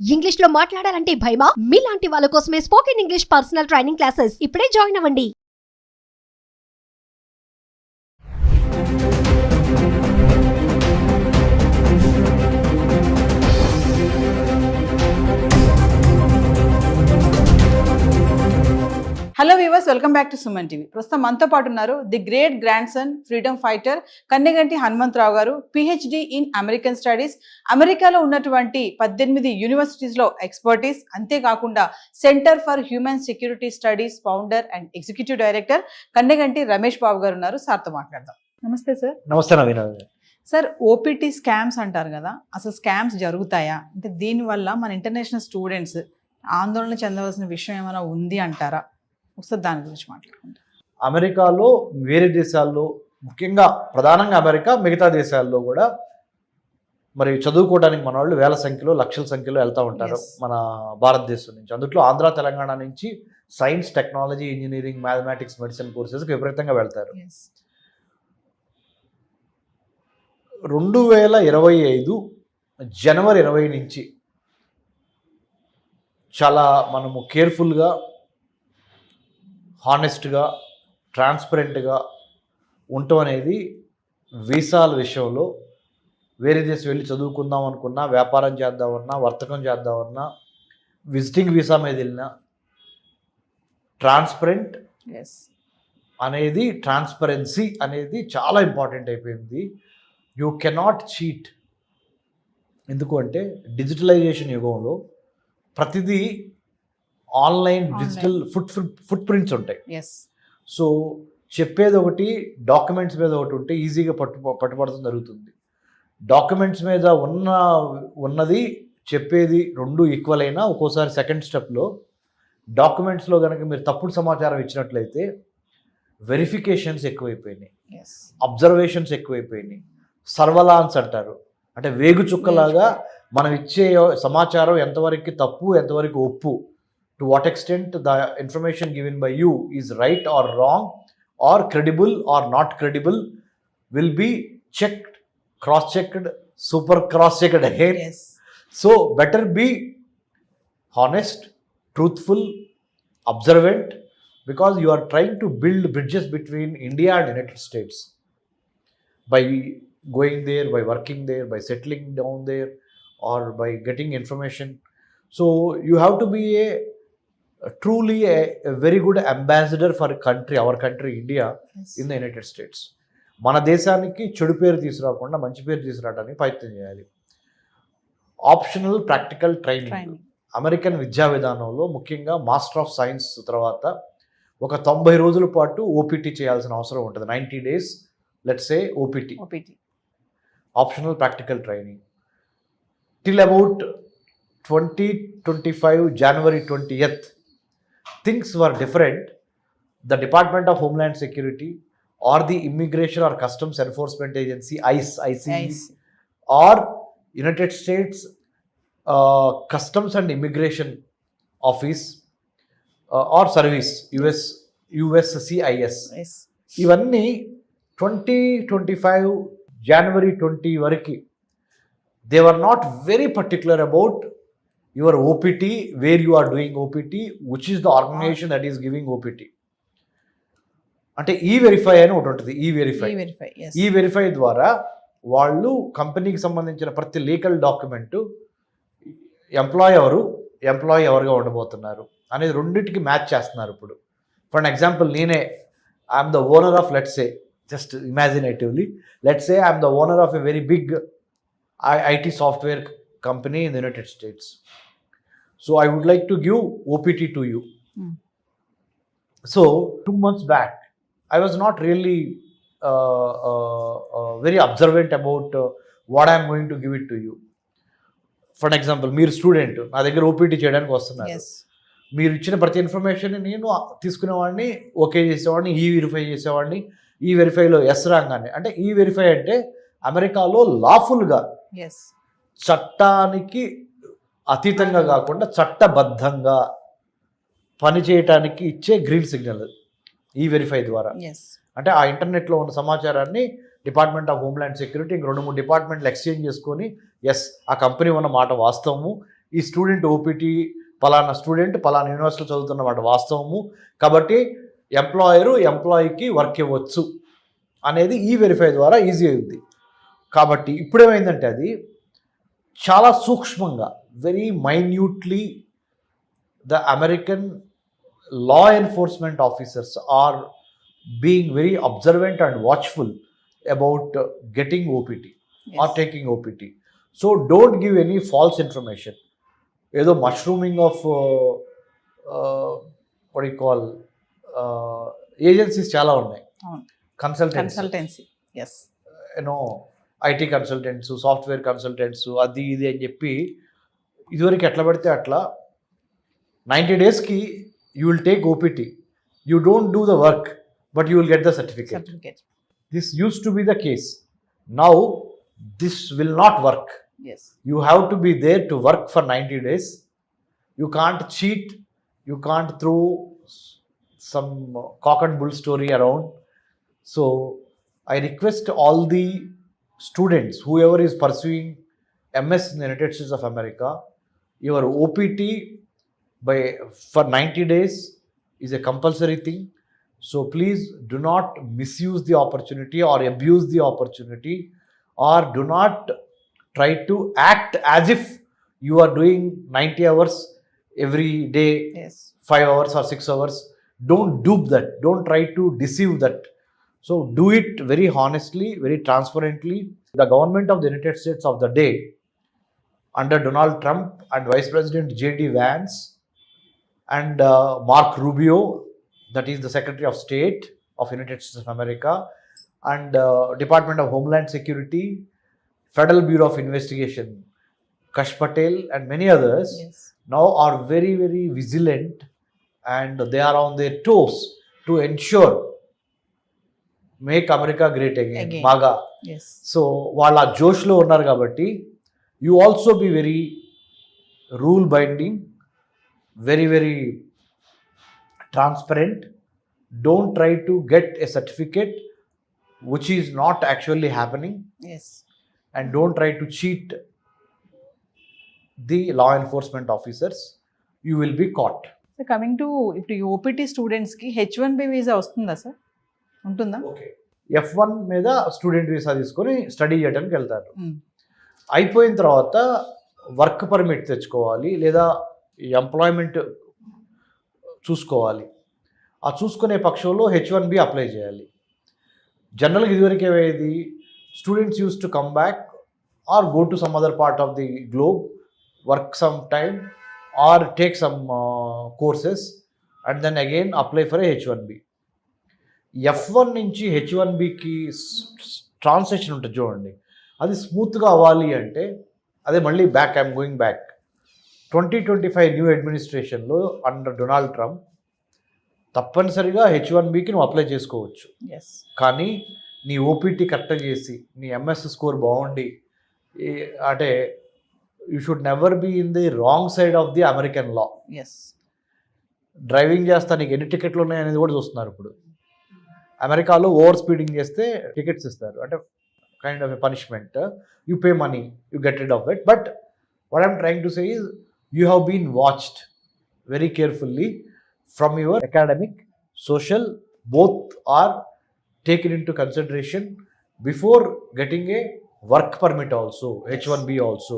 English లో మాట్లాడాలంటే భయమా? మీలాంటి వాళ్ళ కోసమే spoken English personal training classes ఇప్పుడే జాయిన్ అవ్వండి. Hello viewers, welcome back to Suman TV. ప్రస్తుతం మనతో పాటు ఉన్నారు the great grandson freedom fighter Kanneganti Hanumantharao గారు, పిహెచ్డి ఇన్ అమెరికన్ స్టడీస్. అమెరికాలో ఉన్నటువంటి 18 యూనివర్సిటీస్లో ఎక్స్పర్టీస్, అంతేకాకుండా centre for human security studies founder and executive director Kanneganti Ramesh Babu గారు ఉన్నారు. సార్తో మాట్లాడదాం. నమస్తే సార్. నమస్తే నవీన్. సార్, ఓపీటీ స్కామ్స్ అంటారు కదా, అసలు స్కామ్స్ జరుగుతాయా? అంటే దీనివల్ల మన ఇంటర్నేషనల్ స్టూడెంట్స్ ఆందోళన చెందవలసిన విషయం ఏమైనా ఉంది అంటారా? ఒకసారి దాని గురించి మాట్లాడుకుంటాం. అమెరికాలో వేరే దేశాల్లో, ముఖ్యంగా ప్రధానంగా అమెరికా, మిగతా దేశాల్లో కూడా మరి చదువుకోవడానికి మన వాళ్ళు వేల సంఖ్యలో, లక్షల సంఖ్యలో వెళ్తూ ఉంటారు మన భారతదేశం నుంచి. అందులో ఆంధ్ర, తెలంగాణ నుంచి science, technology, engineering, mathematics, medicine కోర్సెస్కి విపరీతంగా వెళ్తారు. 2025 జనవరి 20 నుంచి చాలా మనము కేర్ఫుల్గా, హానెస్ట్గా, ట్రాన్స్పరెంట్గా ఉండటం అనేది వీసాల విషయంలో వేరే దేశం వెళ్ళి చదువుకుందాం అనుకున్నా, వ్యాపారం చేద్దామన్నా, వర్తకం చేద్దామన్నా, విజిటింగ్ వీసా మీద వెళ్ళినా ట్రాన్స్పరెంట్ అనేది, ట్రాన్స్పరెన్సీ అనేది చాలా ఇంపార్టెంట్ అయిపోయింది. You cannot cheat. ఎందుకు అంటే డిజిటలైజేషన్ యుగంలో ప్రతిదీ ఆన్లైన్, డిజిటల్ ఫుట్ ప్రింట్స్ ఉంటాయి. సో చెప్పేది ఒకటి, డాక్యుమెంట్స్ మీద ఒకటి ఉంటే ఈజీగా పట్టుబడటం జరుగుతుంది. డాక్యుమెంట్స్ మీద ఉన్నది చెప్పేది రెండు ఈక్వల్ అయినా ఒక్కోసారి సెకండ్ స్టెప్లో డాక్యుమెంట్స్లో కనుక మీరు తప్పుడు సమాచారం ఇచ్చినట్లయితే వెరిఫికేషన్స్ ఎక్కువైపోయినాయి, అబ్జర్వేషన్స్ ఎక్కువైపోయినాయి. సర్వలాన్స్ అంటారు, అంటే వేగు చుక్కలాగా మనం ఇచ్చే సమాచారం ఎంతవరకు తప్పు, ఎంతవరకు ఒప్పు, to what extent the information given by you is right or wrong or credible or not credible will be checked, cross-checked, super cross-checked again. So better be honest, truthful, observant, because you are trying to build bridges between India and United States by going there, by working there, by settling down there, or by getting information. So you have to be truly a very good ambassador for our country India in the United States. మన దేశానికి చెడు పేరు తీసుకురాకుండా మంచి పేరు తీసుకురావడానికి ప్రయత్నం చేయాలి. ఆప్షనల్ ప్రాక్టికల్ ట్రైనింగ్ అమెరికన్ విద్యా విధానంలో ముఖ్యంగా మాస్టర్ ఆఫ్ సైన్స్ తర్వాత ఒక 90 రోజుల పాటు ఓపీటీ చేయాల్సిన అవసరం ఉంటుంది. 90 days, let's say OPT, optional practical training. Till about 2025 January 20th things were different. The Department of Homeland Security or the Immigration or Customs Enforcement Agency, ICE, or United States Customs and Immigration Office or Service, USCIS, ఇవన్నీ 2025 January 20 వరకు they were not very particular about your OPT, where you are doing OPT, which is the organization that is giving OPT. అంటే E-Verify అని ఒకటి ఉంటుంది. E-Verify ద్వారా వాళ్ళు కంపెనీకి సంబంధించిన ప్రతి లీగల్ డాక్యుమెంట్ ఎంప్లాయీ ఎవరుగా ఉండబోతున్నారు అనేది రెండింటికి మ్యాచ్ చేస్తున్నారు. ఇప్పుడు ఫర్ ఎగ్జాంపుల్ నేనే I'm the owner of, let's say, just imaginatively, let's say I'm the owner of a very big IT software company in the United States. So I would like to give OPT to you. So 2 months back, I was not really very observant about what I am going to give it to you. For example, మీరు student నా దగ్గర OPT చేయడానికి వస్తున్నారు. మీరు ఇచ్చిన ప్రతి information నేను తీసుకునేవాడిని, okay చేసేవాడిని, E-Verify చేసేవాడిని. E-Verifyలో ఎస్ రాగానే, అంటే E-Verify అంటే అమెరికాలో లాఫుల్గా, చట్టానికి అతీతంగా కాకుండా చట్టబద్ధంగా పనిచేయటానికి ఇచ్చే గ్రీన్ సిగ్నల్ E-Verify ద్వారా. అంటే ఆ ఇంటర్నెట్లో ఉన్న సమాచారాన్ని డిపార్ట్మెంట్ ఆఫ్ హోమ్ల్యాండ్ సెక్యూరిటీ ఇంక 2-3 డిపార్ట్మెంట్లు ఎక్స్చేంజ్ చేసుకొని, ఎస్ ఆ కంపెనీ ఉన్న మాట వాస్తవము, ఈ స్టూడెంట్ ఓపీటీ పలానా స్టూడెంట్ పలానా యూనివర్సిటీలో చదువుతున్నమాట వాస్తవము, కాబట్టి ఎంప్లాయీకి వర్క్ ఇవ్వచ్చు అనేది ఈ వెరిఫై ద్వారా ఈజీ అవుతుంది. కాబట్టి ఇప్పుడేమైందంటే అది చాలా సూక్ష్మంగా very minutely the American law enforcement officers are being very observant and watchful about getting OPT or taking OPT. So don't give any false information. Either mushrooming of what do you call agencies chala unnai, consultancies, IT consultants, software consultants, అది ఇది అని చెప్పి ఇదివరకు ఎట్లా పడితే అట్లా 90 daysకి you will take OPT. You don't do the work, but you will get the certificate. This used to be the case. Now, this will not work. yes, You have to be there to work for 90 days. You can't cheat. You can't throw some cock and bull story around. So, I request all the students, whoever is pursuing MS in the United States of America, your OPT for 90 days is a compulsory thing. So please do not misuse the opportunity or abuse the opportunity, or do not try to act as if you are doing 90 hours every day, yes, 5 hours or 6 hours. Don't dupe that. Don't try to deceive that. So do it very honestly, very transparently. The government of the United States of the day under Donald Trump and Vice President J.D. Vance and Mark Rubio, that is the Secretary of State of United States of America, and Department of Homeland Security, Federal Bureau of Investigation, Kash Patel and many others, yes, now are very, very vigilant, and they are on their toes to ensure make America great again. MAGA. yes. So వాళ్ళ జోష్లో ఉన్నారు కాబట్టి you also be very rule binding, very, very transparent. Don't try to get a certificate which is not actually happening, yes, and don't try to cheat the law enforcement officers. You will be caught. So coming to ఇప్పుడు OPT స్టూడెంట్స్కి H1B visa వస్తుందా sir? ఉంటుందా? F1 మీద student visa తీసుకొని study చేయడానికి వెళ్తారు. Mm. అయిపోయిన తర్వాత వర్క్ పర్మిట్ తెచ్చుకోవాలి, లేదా ఎంప్లాయ్మెంట్ చూసుకోవాలి. ఆ చూసుకునే పక్షంలో H1B అప్లై చేయాలి. జనరల్గా ఇదివరకు ఏమయ్యేది, students use to come back or go to some other part of the globe, work some time or take some courses and then again apply for H1B. F1 నుంచి H1Bకి transaction ఉంటుంది చూడండి, అది స్మూత్గా అవ్వాలి అంటే అదే మళ్ళీ back, I'm going back 2025 new అడ్మినిస్ట్రేషన్లో అండర్ డొనాల్డ్ ట్రంప్ తప్పనిసరిగా H1Bకి నువ్వు అప్లై చేసుకోవచ్చు. ఎస్, కానీ నీ ఓపీటీ కరెక్ట్గా చేసి నీ ఎంఎస్ స్కోర్ బాగుండి, అంటే you should never be in the wrong side of the American law. Yes, driving చేస్తా నీకు ఎన్ని టికెట్లు ఉన్నాయి అనేది కూడా చూస్తున్నారు ఇప్పుడు. అమెరికాలో ఓవర్ స్పీడింగ్ చేస్తే టికెట్స్ ఇస్తారు, అంటే kind of a punishment. You pay money, you get rid of it. But what I'm trying to say is you have been watched very carefully from your academic, social, both are taken into consideration before getting a work permit also, H1B also.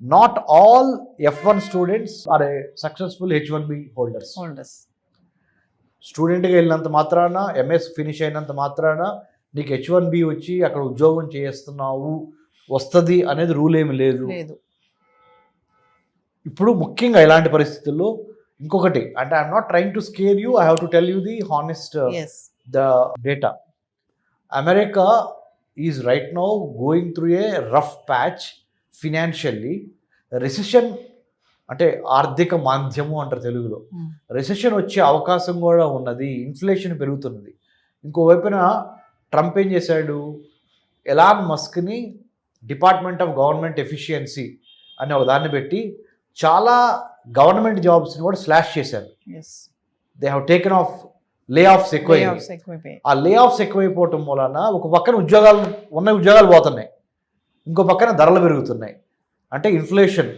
Not all F1 students are a successful H1B holders. స్టూడెంట్గా వెళ్ళినంత మాత్రాన, MS finish అయినంత మాత్రాన నీకు H1B వచ్చి అక్కడ ఉద్యోగం చేస్తున్నావు వస్తుంది అనేది రూల్ ఏమి లేదు. ఇప్పుడు ముఖ్యంగా ఇలాంటి పరిస్థితుల్లో ఇంకొకటి, అంటే I'm not trying to scare you, I have to tell you the honest the data. America is right now going through a rough patch financially. Recession అంటే ఆర్థిక మాంద్యము అంటారు తెలుగులో. రెసిషన్ వచ్చే అవకాశం కూడా ఉన్నది, ఇన్ఫ్లేషన్ పెరుగుతున్నది. ఇంకోవైపున ట్రంప్ ఏం చేశాడు, ఎలాన్ మస్క్ని డిపార్ట్మెంట్ ఆఫ్ గవర్నమెంట్ ఎఫిషియన్సీ అనే ఒక దాన్ని పెట్టి చాలా గవర్నమెంట్ జాబ్స్ని కూడా స్లాష్ చేశారు. దే హ్యావ్ టేకెన్ ఆఫ్ లే ఆఫ్స్ ఎక్కువైపోయి. ఆ లే ఆఫ్స్ ఎక్కువైపోవటం మూలన ఒక పక్కన ఉన్న ఉద్యోగాలు పోతున్నాయి, ఇంకో పక్కన ధరలు పెరుగుతున్నాయి. అంటే ఇన్ఫ్లేషన్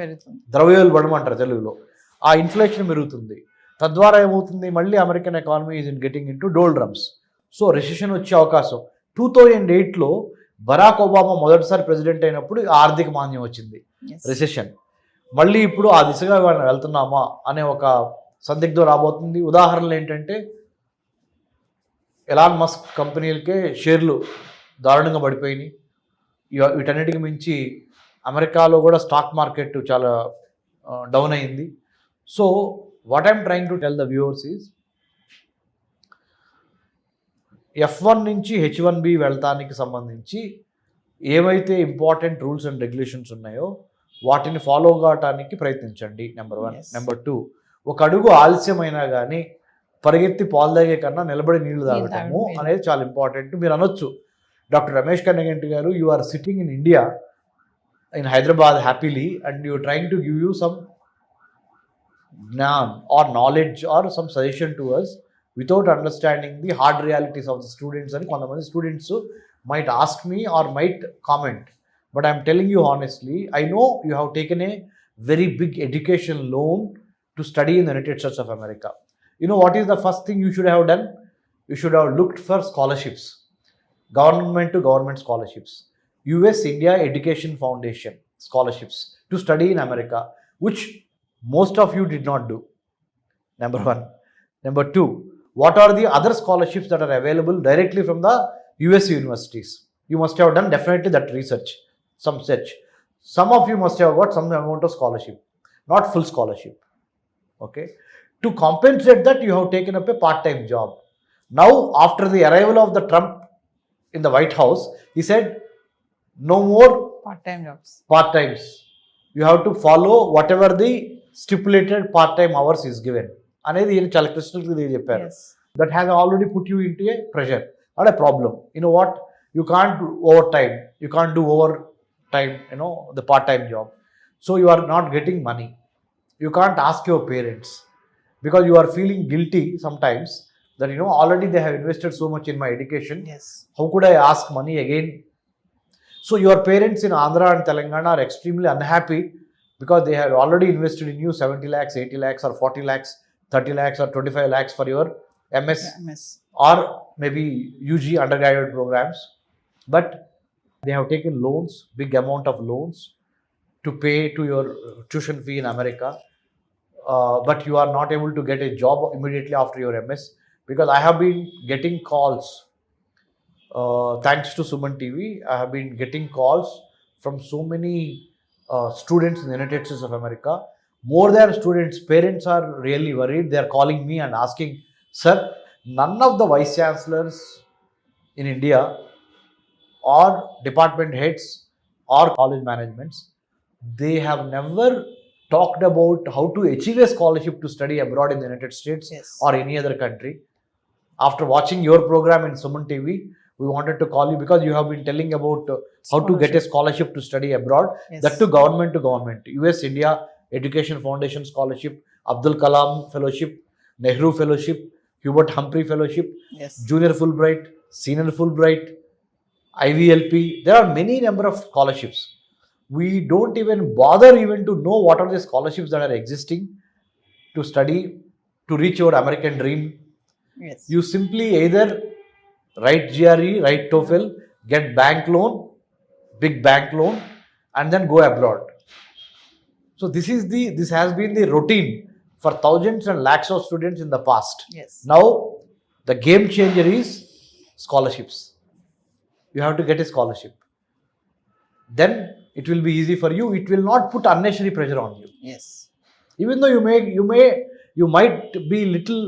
పెరుగుతుంది. ద్రవ్యోల్బణం అంటారు తెలుగులో. ఆ ఇన్ఫ్లేషన్ పెరుగుతుంది. తద్వారా ఏమవుతుంది, మళ్ళీ American economy is getting in to doldrums. So recession వచ్చే అవకాశం. 2008లో బరాక్ ఒబామా మొదటిసారి ప్రెసిడెంట్ అయినప్పుడు ఆర్థిక మాంద్యం వచ్చింది, రెసిషన్. మళ్ళీ ఇప్పుడు ఆ దిశగా వెళ్తున్నామా అనే ఒక సందిగ్ధం రాబోతుంది. ఉదాహరణలు ఏంటంటే ఎలాన్ మస్క్ కంపెనీలకే షేర్లు దారుణంగా పడిపోయినాయి. వీటన్నిటికి మించి అమెరికాలో కూడా స్టాక్ మార్కెట్ చాలా డౌన్ అయింది. So what I'm trying to tell the viewers is F1 నుంచి H1B వెళ్తానికి సంబంధించి ఏవైతే ఇంపార్టెంట్ రూల్స్ అండ్ రెగ్యులేషన్స్ ఉన్నాయో వాటిని ఫాలో కావటానికి ప్రయత్నించండి. నెంబర్ 1. నెంబర్ 2, ఒక అడుగు ఆలస్యమైనా కానీ పరిగెత్తి పాలు తాగే కన్నా నిలబడి నీళ్లు తాగటము అనేది చాలా ఇంపార్టెంట్. మీరు అనొచ్చు, డాక్టర్ రమేష్ కన్నగంటి గారు, you are sitting in India, in Hyderabad happily, and you trying to give you some gyan or knowledge or some suggestion to us without understanding the hard realities of the students. And kontamandi students might ask me or might comment, but I am telling you honestly, I know you have taken a very big education loan to study in the United States of America. You know what is the first thing you should have done? You should have looked for scholarships, government to government scholarships, US India Education Foundation scholarships to study in America, which most of you did not do. Number 1. Number 2, what are the other scholarships that are available directly from the US universities? You must have done definitely that research, some search. Some of you must have got some amount of scholarship, not full scholarship. Okay. To compensate that, you have taken up a part-time job. Now, after the arrival of the Trump in the White House, he said, no more part-times. You have to follow whatever the stipulated part-time hours is given. అనేది ఈయన చాలా క్రిస్టల్గా చెప్పారు. That has already put you into a pressure or a problem. You know what, you can't do over time, you can't do over time, you know the part time job. So you are not getting money. You can't ask your parents because you are feeling guilty sometimes that, you know, already they have invested so much in my education. Yes. How could I ask money again? So your parents in Andhra and Telangana are extremely unhappy because they have already invested in you 70 lakhs, 80 lakhs or 40 lakhs, 30 lakhs or 25 lakhs for your MS. Or maybe UG undergraduate programs. But they have taken loans, big amount of loans to pay to your tuition fee in America. But you are not able to get a job immediately after your MS, because I have been getting calls, thanks to Suman TV, I have been getting calls from so many students in the United States of America. More than students, parents are really worried. They are calling me and asking, sir, none of the vice chancellors in India or department heads or college managements, they have never talked about how to achieve a scholarship to study abroad in the United States. Yes. Or any other country. After watching your program in Suman TV, we wanted to call you because you have been telling about how to get a scholarship to study abroad. Yes. That to government, US India Education Foundation Scholarship, Abdul Kalam Fellowship, Nehru Fellowship, Hubert Humphrey Fellowship, Yes. Junior Fulbright, Senior Fulbright, IVLP. There are many number of scholarships. We don't even bother even to know what are the scholarships that are existing to study, to reach your American dream. Yes. You simply either write GRE, write TOEFL, get bank loan, big bank loan, and then go abroad. So this has been the routine for thousands and lakhs of students in the past. Yes. Now the game changer is scholarships. You have to get a scholarship. Then it will be easy for you. It will not put unnecessary pressure on you. Yes. Even though you might be little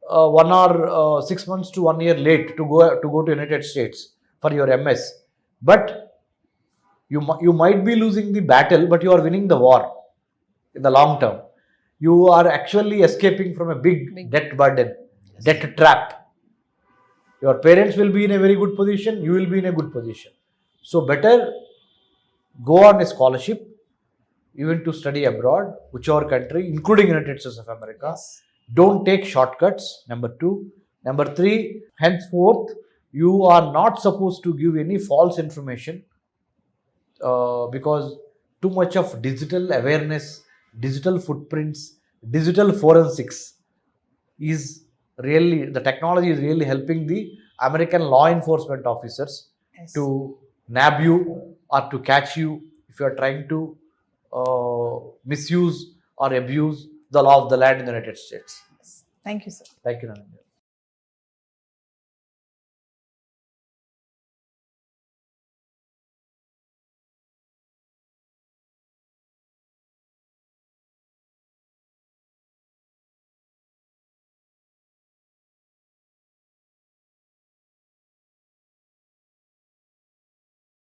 1 or 6 months to 1 year late to go to United States for your MS, but you might be losing the battle, but you are winning the war in the long term. You are actually escaping from a big debt burden, Yes. debt trap. Your parents will be in a very good position. You will be in a good position. So better go on a scholarship, even to study abroad, whichever country, including United States of America. Yes. Don't take shortcuts. Number 2. Number 3, henceforth, you are not supposed to give any false information, because too much of digital awareness, digital footprints, digital forensics is really, the technology is really helping the American law enforcement officers Yes. to nab you or to catch you if you are trying to misuse or abuse the law of the land in the United States. Thank you, sir. Thank you, Nanandya.